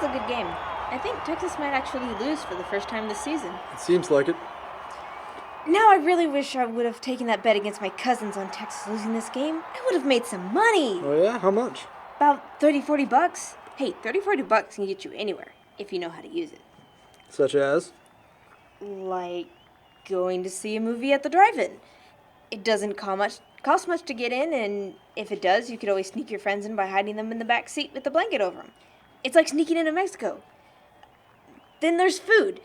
a good game. I think Texas might actually lose for the first time this season. It seems like it. Now I really wish I would have taken that bet against my cousins on Texas losing this game. I would have made some money. Oh yeah? How much? About $30-40. Hey, $30-40 can get you anywhere, if you know how to use it. Such as? Like going to see a movie at the drive-in. It doesn't cost much to get in, and if it does, you could always sneak your friends in by hiding them in the back seat with the blanket over them. It's like sneaking into Mexico. Then there's food.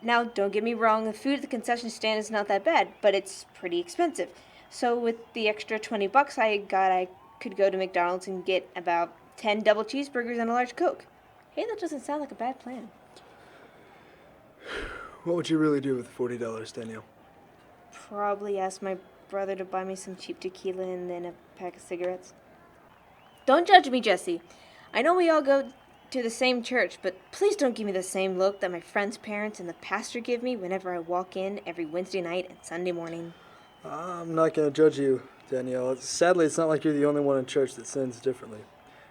Now, don't get me wrong, the food at the concession stand is not that bad, but it's pretty expensive. So with the extra $20 I could go to McDonald's and get about 10 double cheeseburgers and a large Coke. Hey, that doesn't sound like a bad plan. What would you really do with the $40, Danielle? Probably ask my brother to buy me some cheap tequila and then a pack of cigarettes. Don't judge me, Jesse. I know we all go to the same church, but please don't give me the same look that my friends' parents and the pastor give me whenever I walk in every Wednesday night and Sunday morning. I'm not going to judge you, Danielle. Sadly, it's not like you're the only one in church that sins differently.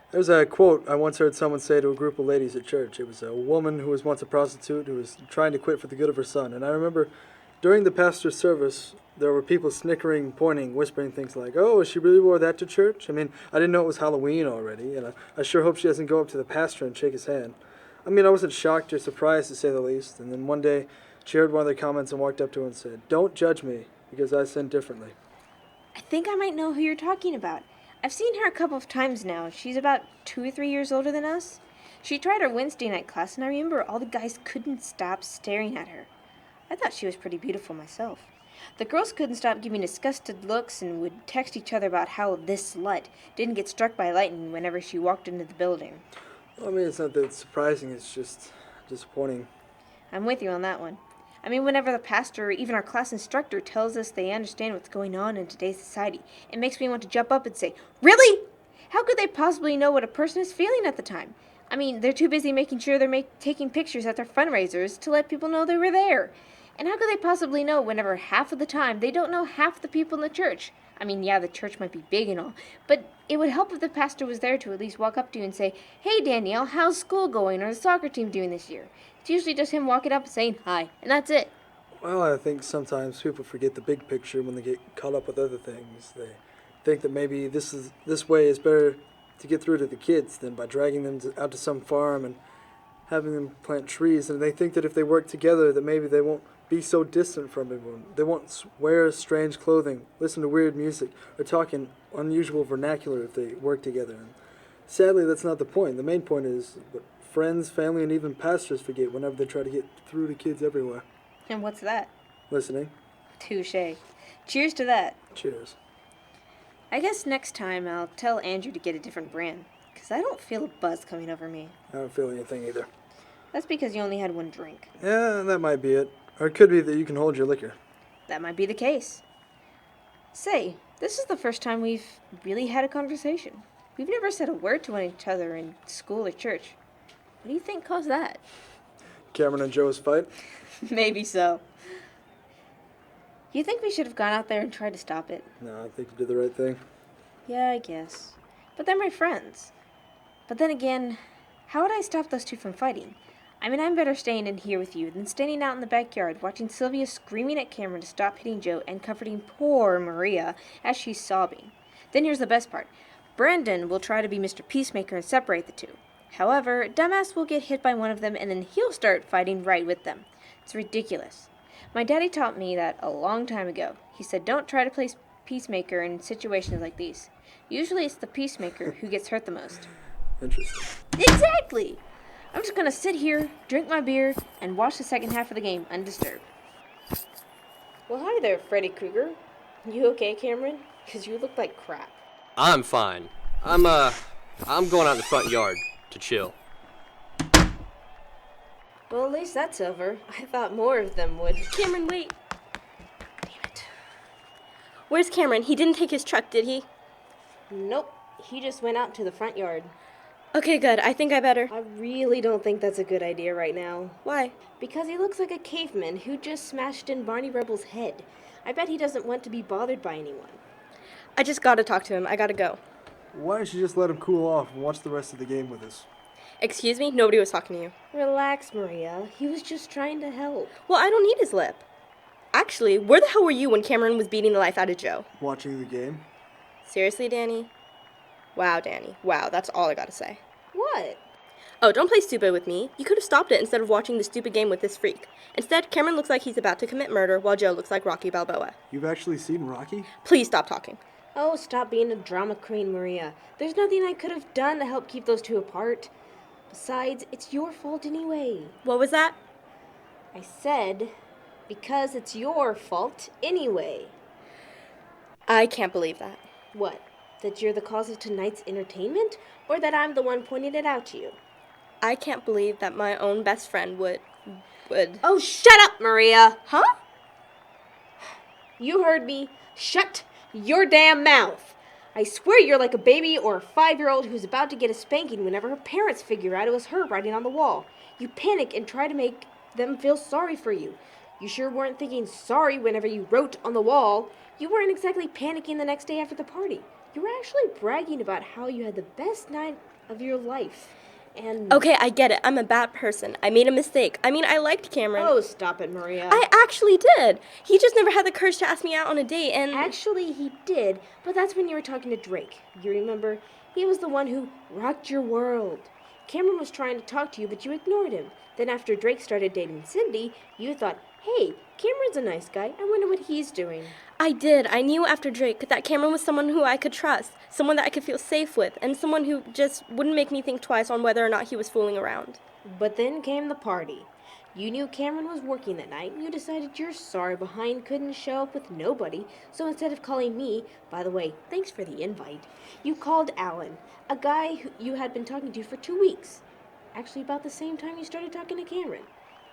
There's a quote I once heard someone say to a group of ladies at church. It was a woman who was once a prostitute who was trying to quit for the good of her son. And I remember during the pastor's service, there were people snickering, pointing, whispering things like, "Oh, she really wore that to church?" I mean, I didn't know it was Halloween already, and I sure hope she doesn't go up to the pastor and shake his hand. I mean, I wasn't shocked or surprised, to say the least. And then one day, she heard one of their comments and walked up to her and said, "Don't judge me, because I sin differently." I think I might know who you're talking about. I've seen her a couple of times now. She's about 2 or 3 years older than us. She tried our Wednesday night class, and I remember all the guys couldn't stop staring at her. I thought she was pretty beautiful myself. The girls couldn't stop giving disgusted looks and would text each other about how this slut didn't get struck by lightning whenever she walked into the building. Well, I mean, it's not that surprising, it's just disappointing. I'm with you on that one. I mean, whenever the pastor or even our class instructor tells us they understand what's going on in today's society, it makes me want to jump up and say, "Really? How could they possibly know what a person is feeling at the time? I mean, they're too busy making sure they're taking pictures at their fundraisers to let people know they were there. And how could they possibly know whenever half of the time they don't know half the people in the church? I mean, yeah, the church might be big and all, but it would help if the pastor was there to at least walk up to you and say, 'Hey, Danielle, how's school going, or the soccer team doing this year?' It's usually just him walking up and saying hi, and that's it." Well, I think sometimes people forget the big picture when they get caught up with other things. They think that maybe this way is better to get through to the kids than by dragging them out to some farm and having them plant trees. And they think that if they work together that maybe they won't be so distant from everyone. They won't wear strange clothing, listen to weird music, or talk in unusual vernacular if they work together. And sadly, that's not the point. The main point is what friends, family, and even pastors forget whenever they try to get through to kids everywhere. And what's that? Listening. Touche. Cheers to that. Cheers. I guess next time I'll tell Andrew to get a different brand, because I don't feel a buzz coming over me. I don't feel anything either. That's because you only had one drink. Yeah, that might be it. Or it could be that you can hold your liquor. That might be the case. Say, this is the first time we've really had a conversation. We've never said a word to each other in school or church. What do you think caused that? Cameron and Joe's fight? Maybe so. You think we should have gone out there and tried to stop it? No, I think you did the right thing. Yeah, I guess. But they're my friends. But then again, how would I stop those two from fighting? I mean, I'm better staying in here with you than standing out in the backyard watching Sylvia screaming at Cameron to stop hitting Joe and comforting poor Maria as she's sobbing. Then here's the best part. Brandon will try to be Mr. Peacemaker and separate the two. However, Dumbass will get hit by one of them and then he'll start fighting right with them. It's ridiculous. My daddy taught me that a long time ago. He said, don't try to play peacemaker in situations like these. Usually it's the peacemaker who gets hurt the most. Interesting. Exactly! I'm just gonna sit here, drink my beer, and watch the second half of the game undisturbed. Well, hi there, Freddy Krueger. You okay, Cameron? Because you look like crap. I'm fine. I'm going out in the front yard to chill. Well, at least that's over. I thought more of them would. Cameron, wait. Damn it. Where's Cameron? He didn't take his truck, did he? Nope. He just went out to the front yard. Okay, good. I think I better. I really don't think that's a good idea right now. Why? Because he looks like a caveman who just smashed in Barney Rubble's head. I bet he doesn't want to be bothered by anyone. I just gotta talk to him. I gotta go. Why don't you just let him cool off and watch the rest of the game with us? Excuse me? Nobody was talking to you. Relax, Maria. He was just trying to help. Well, I don't need his lip. Actually, where the hell were you when Cameron was beating the life out of Joe? Watching the game. Seriously, Danny? Wow, Danny. Wow, that's all I gotta say. What? Oh, don't play stupid with me. You could have stopped it instead of watching the stupid game with this freak. Instead, Cameron looks like he's about to commit murder while Joe looks like Rocky Balboa. You've actually seen Rocky? Please stop talking. Oh, stop being a drama queen, Maria. There's nothing I could have done to help keep those two apart. Besides, it's your fault anyway. What was that? I said, because it's your fault anyway. I can't believe that. What? That you're the cause of tonight's entertainment? Or that I'm the one pointing it out to you? I can't believe that my own best friend would... Oh, shut up, Maria! Huh? You heard me. Shut your damn mouth. I swear you're like a baby or a 5-year-old who's about to get a spanking whenever her parents figure out it was her writing on the wall. You panic and try to make them feel sorry for you. You sure weren't thinking sorry whenever you wrote on the wall. You weren't exactly panicking the next day after the party. You were actually bragging about how you had the best night of your life. And Okay, I get it. I'm a bad person. I made a mistake. I mean, I liked Cameron. oh, stop it, Maria. I actually did. He just never had the courage to ask me out on a date, and... Actually, he did, but that's when you were talking to Drake. You remember? He was the one who rocked your world. Cameron was trying to talk to you, but you ignored him. Then after Drake started dating Cindy, you thought, hey, Cameron's a nice guy. I wonder what he's doing. I did. I knew after Drake that Cameron was someone who I could trust, someone that I could feel safe with, and someone who just wouldn't make me think twice on whether or not he was fooling around. But then came the party. You knew Cameron was working that night, and you decided your sorry behind couldn't show up with nobody, so instead of calling me, by the way, thanks for the invite, you called Alan, a guy who you had been talking to for 2 weeks. Actually, about the same time you started talking to Cameron.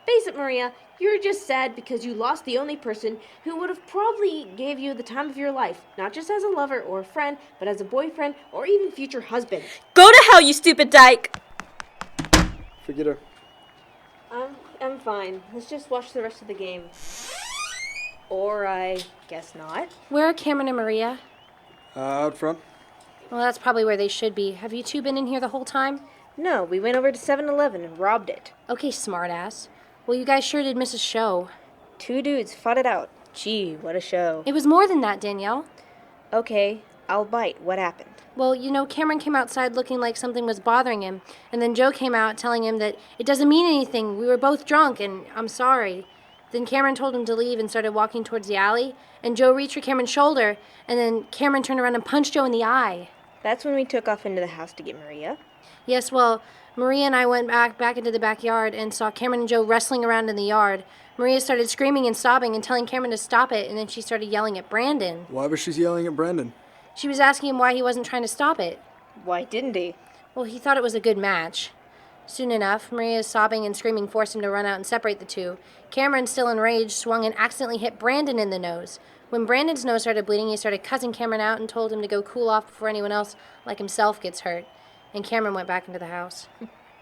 Face it, Maria, you're just sad because you lost the only person who would have probably gave you the time of your life, not just as a lover or a friend, but as a boyfriend or even future husband. Go to hell, you stupid dyke! Forget her. I'm fine. Let's just watch the rest of the game. Or I guess not. Where are Cameron and Maria? Out front. Well, that's probably where they should be. Have you two been in here the whole time? No, we went over to 7-Eleven and robbed it. Okay, smartass. Well, you guys sure did miss a show. 2 dudes fought it out. Gee, what a show. It was more than that, Danielle. Okay, I'll bite. What happened? Well, you know, Cameron came outside looking like something was bothering him, and then Joe came out telling him that it doesn't mean anything. We were both drunk, and I'm sorry. Then Cameron told him to leave and started walking towards the alley, and Joe reached for Cameron's shoulder, and then Cameron turned around and punched Joe in the eye. That's when we took off into the house to get Maria. Yes, well, Maria and I went back into the backyard and saw Cameron and Joe wrestling around in the yard. Maria started screaming and sobbing and telling Cameron to stop it, and then she started yelling at Brandon. Why was she yelling at Brandon? She was asking him why he wasn't trying to stop it. Why didn't he? Well, he thought it was a good match. Soon enough, Maria's sobbing and screaming forced him to run out and separate the two. Cameron, still enraged, swung and accidentally hit Brandon in the nose. When Brandon's nose started bleeding, he started cussing Cameron out and told him to go cool off before anyone else, like himself, gets hurt. And Cameron went back into the house.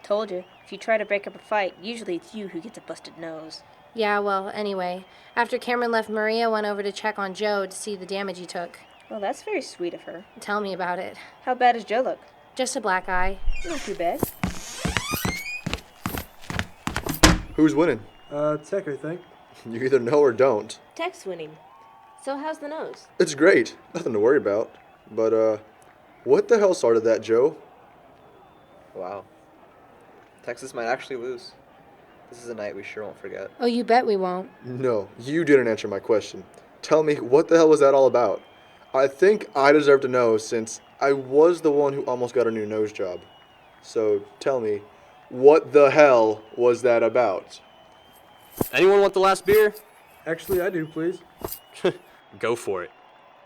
Told you. If you try to break up a fight, usually it's you who gets a busted nose. Yeah, well, anyway, after Cameron left, Maria went over to check on Joe to see the damage he took. Well, that's very sweet of her. Tell me about it. How bad does Joe look? Just a black eye. Not too bad. Who's winning? Tech, I think. You either know or don't. Tech's winning. So how's the nose? It's great. Nothing to worry about. But, what the hell started that, Joe? Wow. Texas might actually lose. This is a night we sure won't forget. Oh, you bet we won't. No, you didn't answer my question. Tell me, what the hell was that all about? I think I deserve to know since I was the one who almost got a new nose job. So, tell me, what the hell was that about? Anyone want the last beer? Actually, I do, please. Go for it.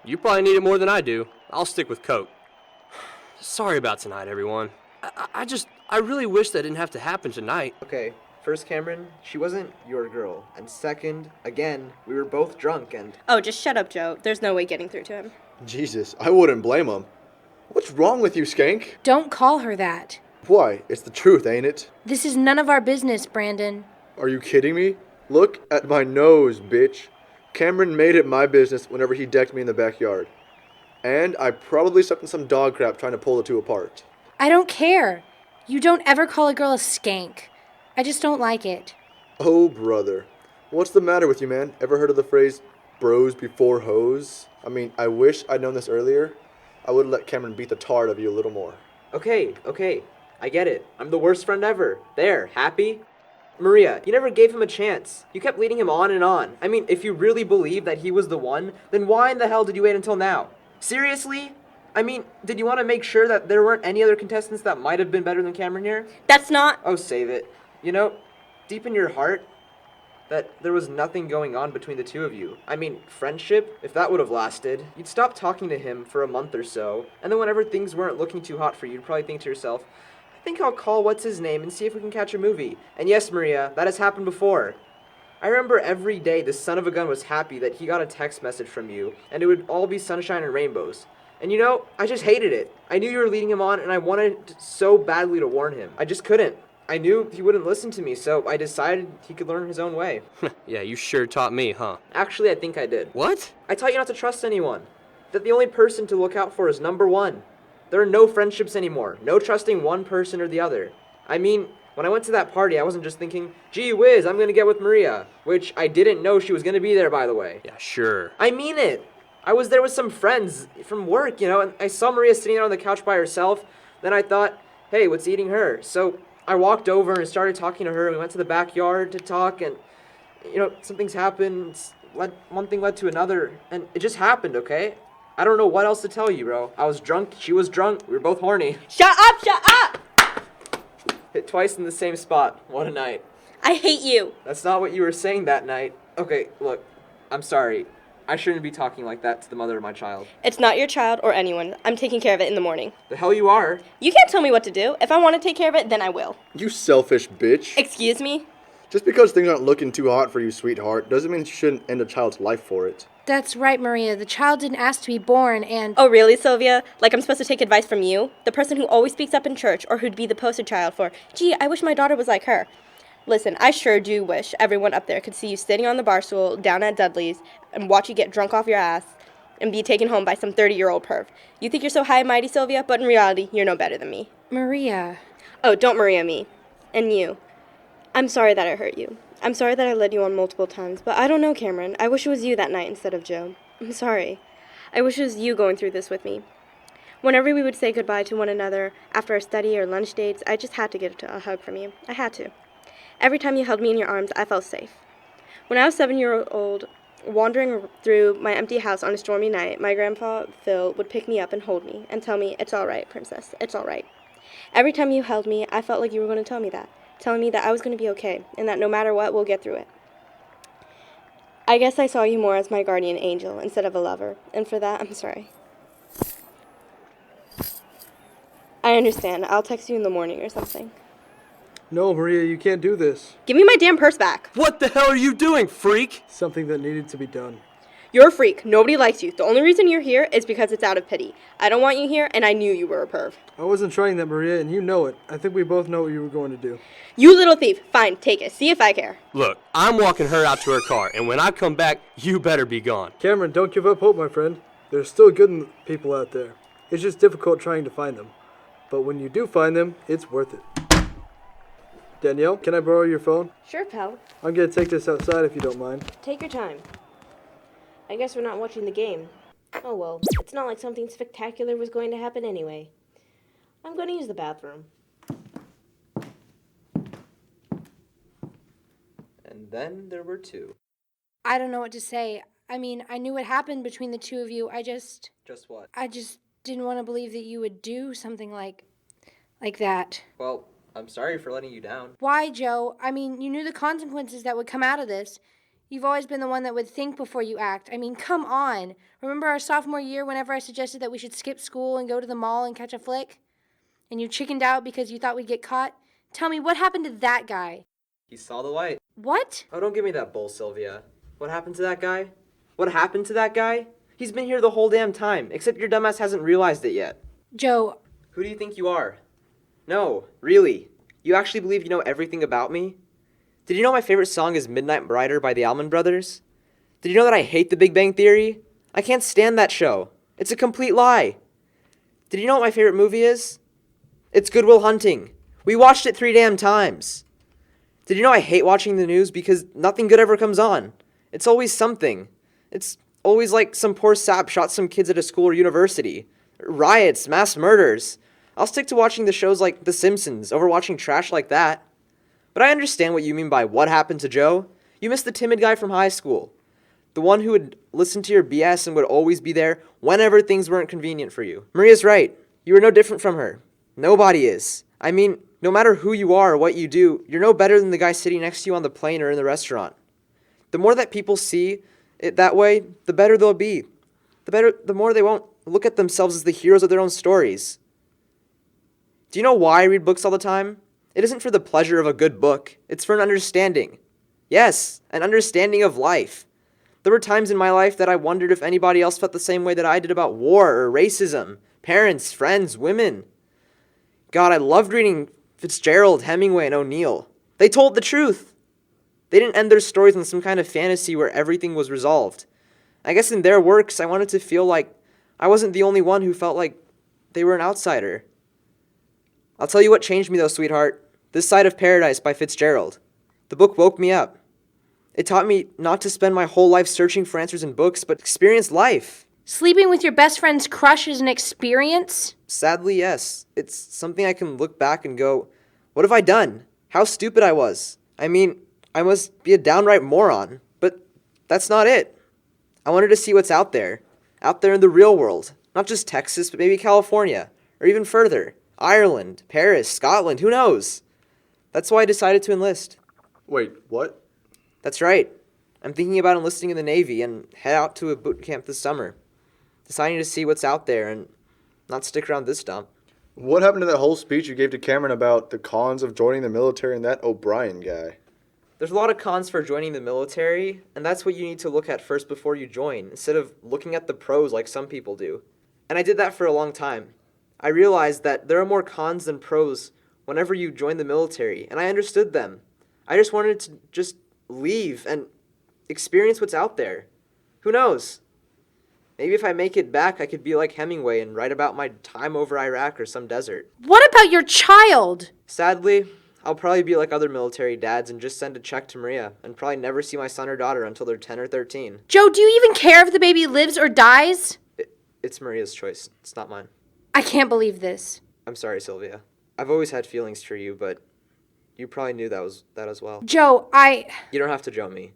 You probably need it more than I do. I'll stick with Coke. Sorry about tonight, everyone. I really wish that didn't have to happen tonight. Okay, first, Cameron, she wasn't your girl. And second, again, we were both drunk and... Oh, just shut up, Joe. There's no way getting through to him. Jesus, I wouldn't blame him. What's wrong with you, skank? Don't call her that. Why? It's the truth, ain't it? This is none of our business, Brandon. Are you kidding me? Look at my nose, bitch. Cameron made it my business whenever he decked me in the backyard. And I probably stepped in some dog crap trying to pull the two apart. I don't care. You don't ever call a girl a skank. I just don't like it. Oh, brother. What's the matter with you, man? Ever heard of the phrase, bros before hoes? I mean, I wish I'd known this earlier. I would have let Cameron beat the tar out of you a little more. Okay. I get it. I'm the worst friend ever. There, happy? Maria, you never gave him a chance. You kept leading him on and on. I mean, if you really believe that he was the one, then why in the hell did you wait until now? Seriously? I mean, did you want to make sure that there weren't any other contestants that might have been better than Cameron here? That's not... Oh, save it. You know, deep in your heart, that there was nothing going on between the two of you. I mean, friendship, if that would have lasted, you'd stop talking to him for a month or so, and then whenever things weren't looking too hot for you, you'd probably think to yourself, I think I'll call what's-his-name and see if we can catch a movie. And yes, Maria, that has happened before. I remember every day the son of a gun was happy that he got a text message from you, and it would all be sunshine and rainbows. And you know, I just hated it. I knew you were leading him on, and I wanted so badly to warn him. I just couldn't. I knew he wouldn't listen to me, so I decided he could learn his own way. Yeah, you sure taught me, huh? Actually, I think I did. What? I taught you not to trust anyone. That the only person to look out for is number one. There are no friendships anymore. No trusting one person or the other. I mean, when I went to that party, I wasn't just thinking, gee whiz, I'm gonna get with Maria. Which I didn't know she was gonna be there, by the way. Yeah, sure. I mean it. I was there with some friends from work, you know, and I saw Maria sitting there on the couch by herself. Then I thought, hey, what's eating her? So I walked over and started talking to her. We went to the backyard to talk, and, you know, some things happened. One thing led to another, and it just happened, okay? I don't know what else to tell you, bro. I was drunk, she was drunk, we were both horny. Shut up! Hit twice in the same spot. What a night. I hate you. That's not what you were saying that night. Okay, look, I'm sorry. I shouldn't be talking like that to the mother of my child. It's not your child or anyone. I'm taking care of it in the morning. The hell you are. You can't tell me what to do. If I want to take care of it, then I will. You selfish bitch. Excuse me? Just because things aren't looking too hot for you, sweetheart, doesn't mean you shouldn't end a child's life for it. That's right, Maria. The child didn't ask to be born, and... Oh, really, Sylvia? Like I'm supposed to take advice from you? The person who always speaks up in church, or who'd be the poster child for, gee, I wish my daughter was like her. Listen, I sure do wish everyone up there could see you sitting on the bar stool down at Dudley's and watch you get drunk off your ass and be taken home by some 30-year-old perv. You think you're so high and mighty, Sylvia, but in reality, you're no better than me. Maria. Oh, don't Maria me. And you. I'm sorry that I hurt you. I'm sorry that I led you on multiple times, but I don't know, Cameron. I wish it was you that night instead of Joe. I'm sorry. I wish it was you going through this with me. Whenever we would say goodbye to one another after our study or lunch dates, I just had to get a hug from you. I had to. Every time you held me in your arms, I felt safe. When I was 7-year-old, wandering through my empty house on a stormy night, my grandpa, Phil, would pick me up and hold me and tell me, "It's all right, princess, it's all right." Every time you held me, I felt like you were going to tell me that, telling me that I was going to be okay, and that no matter what, we'll get through it. I guess I saw you more as my guardian angel instead of a lover, and for that, I'm sorry. I understand. I'll text you in the morning or something. No, Maria, you can't do this. Give me my damn purse back. What the hell are you doing, freak? Something that needed to be done. You're a freak. Nobody likes you. The only reason you're here is because it's out of pity. I don't want you here, and I knew you were a perv. I wasn't trying that, Maria, and you know it. I think we both know what you were going to do. You little thief. Fine, take it. See if I care. Look, I'm walking her out to her car, and when I come back, you better be gone. Cameron, don't give up hope, my friend. There's still good people out there. It's just difficult trying to find them. But when you do find them, it's worth it. Danielle, can I borrow your phone? Sure, pal. I'm going to take this outside if you don't mind. Take your time. I guess we're not watching the game. Oh well, it's not like something spectacular was going to happen anyway. I'm going to use the bathroom. And then there were two. I don't know what to say. I mean, I knew what happened between the two of you. Just what? I just didn't want to believe that you would do something like that. Well, I'm sorry for letting you down. Why, Joe? I mean, you knew the consequences that would come out of this. You've always been the one that would think before you act. I mean, come on. Remember our sophomore year whenever I suggested that we should skip school and go to the mall and catch a flick? And you chickened out because you thought we'd get caught? Tell me, what happened to that guy? He saw the light. What? Oh, don't give me that bull, Sylvia. What happened to that guy? What happened to that guy? He's been here the whole damn time, except your dumbass hasn't realized it yet. Joe. Who do you think you are? No, really. You actually believe you know everything about me? Did you know my favorite song is Midnight Rider by the Allman Brothers? Did you know that I hate The Big Bang Theory? I can't stand that show. It's a complete lie. Did you know what my favorite movie is? It's Good Will Hunting. We watched it 3 damn times. Did you know I hate watching the news because nothing good ever comes on? It's always something. It's always like some poor sap shot some kids at a school or university. Riots, mass murders. I'll stick to watching the shows like The Simpsons over watching trash like that. But I understand what you mean by what happened to Joe. You missed the timid guy from high school. The one who would listen to your BS and would always be there whenever things weren't convenient for you. Maria's right. You are no different from her. Nobody is. I mean, no matter who you are or what you do, you're no better than the guy sitting next to you on the plane or in the restaurant. The more that people see it that way, the better they'll be. The more they won't look at themselves as the heroes of their own stories. Do you know why I read books all the time? It isn't for the pleasure of a good book. It's for an understanding. Yes, an understanding of life. There were times in my life that I wondered if anybody else felt the same way that I did about war or racism, parents, friends, women. God, I loved reading Fitzgerald, Hemingway, and O'Neill. They told the truth. They didn't end their stories in some kind of fantasy where everything was resolved. I guess in their works, I wanted to feel like I wasn't the only one who felt like they were an outsider. I'll tell you what changed me though, sweetheart. This Side of Paradise by Fitzgerald. The book woke me up. It taught me not to spend my whole life searching for answers in books, but experience life. Sleeping with your best friend's crush is an experience? Sadly, yes. It's something I can look back and go, what have I done? How stupid I was. I mean, I must be a downright moron. But that's not it. I wanted to see what's out there in the real world. Not just Texas, but maybe California, or even further. Ireland, Paris, Scotland, who knows? That's why I decided to enlist. Wait, what? That's right. I'm thinking about enlisting in the Navy and head out to a boot camp this summer. Deciding to see what's out there and not stick around this dump. What happened to that whole speech you gave to Cameron about the cons of joining the military and that O'Brien guy? There's a lot of cons for joining the military, and that's what you need to look at first before you join, instead of looking at the pros like some people do. And I did that for a long time. I realized that there are more cons than pros whenever you join the military, and I understood them. I just wanted to just leave and experience what's out there. Who knows? Maybe if I make it back, I could be like Hemingway and write about my time over Iraq or some desert. What about your child? Sadly, I'll probably be like other military dads and just send a check to Maria and probably never see my son or daughter until they're 10 or 13. Joe, do you even care if the baby lives or dies? It's Maria's choice. It's not mine. I can't believe this. I'm sorry, Sylvia. I've always had feelings for you, but you probably knew that as well. Joe, You don't have to Joe me.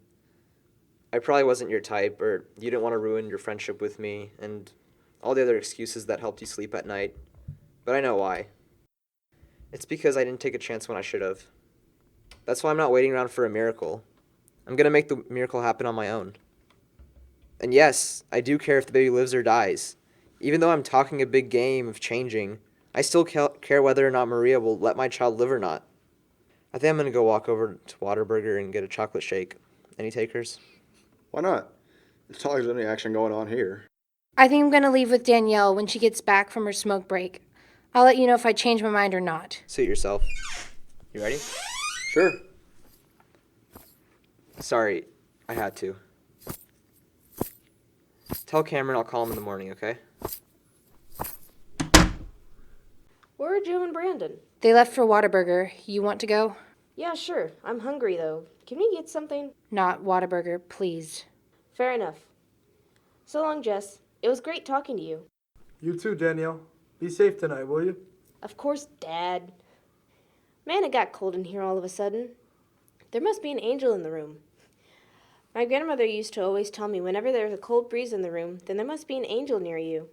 I probably wasn't your type, or you didn't want to ruin your friendship with me, and all the other excuses that helped you sleep at night. But I know why. It's because I didn't take a chance when I should have. That's why I'm not waiting around for a miracle. I'm gonna make the miracle happen on my own. And yes, I do care if the baby lives or dies. Even though I'm talking a big game of changing, I still care whether or not Maria will let my child live or not. I think I'm gonna go walk over to Whataburger and get a chocolate shake. Any takers? Why not? It's not like there's any action going on here. I think I'm going to leave with Danielle when she gets back from her smoke break. I'll let you know if I change my mind or not. Suit yourself. You ready? Sure. Sorry, I had to. Tell Cameron I'll call him in the morning, okay? Where are Joe and Brandon? They left for Whataburger. You want to go? Yeah, sure. I'm hungry, though. Can we get something? Not Whataburger, please. Fair enough. So long, Jess. It was great talking to you. You too, Danielle. Be safe tonight, will you? Of course, Dad. Man, it got cold in here all of a sudden. There must be an angel in the room. My grandmother used to always tell me whenever there's a cold breeze in the room, then there must be an angel near you.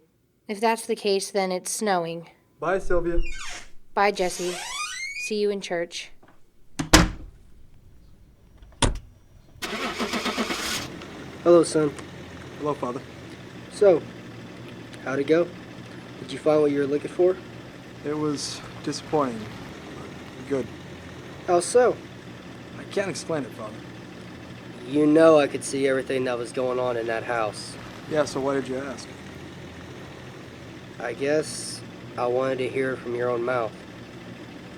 If that's the case, then it's snowing. Bye, Sylvia. Bye, Jesse. See you in church. Hello, son. Hello, Father. So, how'd it go? Did you find what you were looking for? It was disappointing, but good. How so? I can't explain it, Father. You know I could see everything that was going on in that house. Yeah, so why did you ask? I guess I wanted to hear it from your own mouth.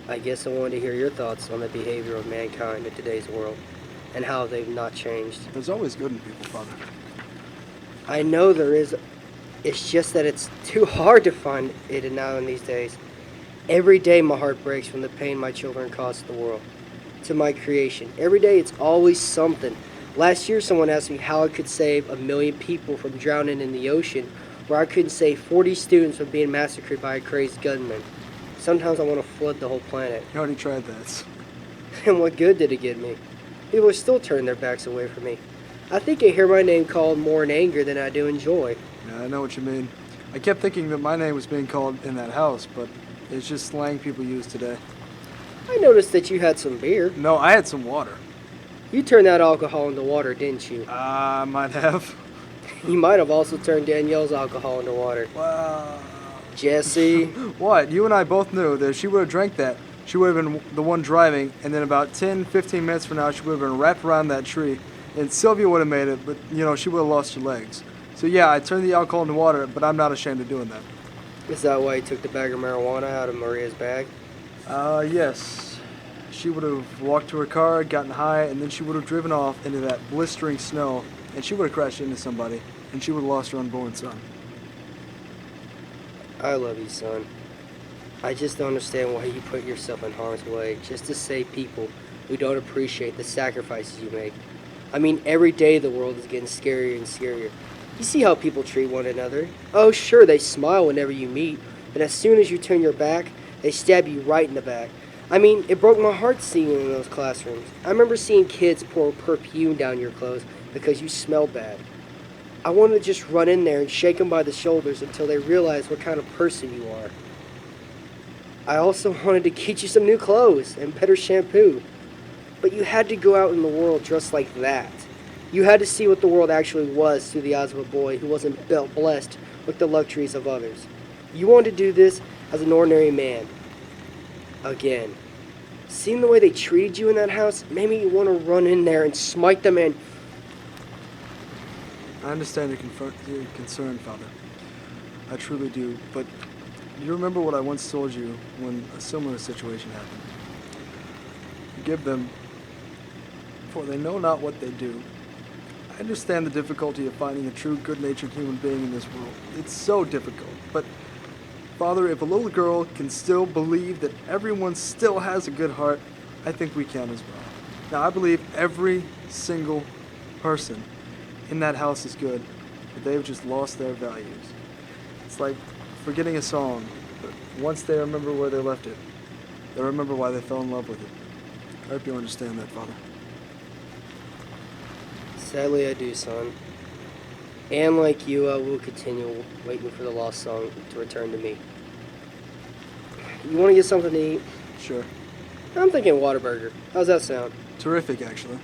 I guess I wanted to hear your thoughts on the behavior of mankind in today's world and how they've not changed. There's always good in people, Father. I know there is. It's just that it's too hard to find it now in these days. Every day my heart breaks from the pain my children cause to the world, to my creation. Every day it's always something. Last year someone asked me how I could save 1 million people from drowning in the ocean, where I couldn't save 40 students from being massacred by a crazed gunman. Sometimes I want to flood the whole planet. You already tried that. And what good did it get me? People still turn their backs away from me. I think I hear my name called more in anger than I do in joy. Yeah, I know what you mean. I kept thinking that my name was being called in that house, but it's just slang people use today. I noticed that you had some beer. No, I had some water. You turned that alcohol into water, didn't you? I might have. You might have also turned Danielle's alcohol into water. Wow. Jesse. What? You and I both knew that if she would have drank that, she would have been the one driving, and then about 10, 15 minutes from now, she would have been wrapped around that tree, and Sylvia would have made it, but, she would have lost her legs. So yeah, I turned the alcohol into water, but I'm not ashamed of doing that. Is that why you took the bag of marijuana out of Maria's bag? Yes. She would have walked to her car, gotten high, and then she would have driven off into that blistering snow, and she would have crashed into somebody, and she would have lost her unborn son. I love you, son. I just don't understand why you put yourself in harm's way just to save people who don't appreciate the sacrifices you make. I mean, every day the world is getting scarier and scarier. You see how people treat one another. Oh, sure, they smile whenever you meet, but as soon as you turn your back, they stab you right in the back. I mean, it broke my heart seeing you in those classrooms. I remember seeing kids pour perfume down your clothes because you smelled bad. I wanted to just run in there and shake them by the shoulders until they realized what kind of person you are. I also wanted to get you some new clothes and better shampoo. But you had to go out in the world dressed like that. You had to see what the world actually was through the eyes of a boy who wasn't blessed with the luxuries of others. You wanted to do this as an ordinary man. Again. Seeing the way they treated you in that house made me want to run in there and smite them and... I understand your concern, Father. I truly do, but you remember what I once told you when a similar situation happened. Forgive them, for they know not what they do. I understand the difficulty of finding a true good-natured human being in this world. It's so difficult, but Father, if a little girl can still believe that everyone still has a good heart, I think we can as well. Now, I believe every single person in that house is good, but they've just lost their values. It's like forgetting a song, but once they remember where they left it, they remember why they fell in love with it. I hope you understand that, Father. Sadly, I do, son. And like you, I will continue waiting for the lost song to return to me. You want to get something to eat? Sure. I'm thinking Whataburger. How's that sound? Terrific, actually.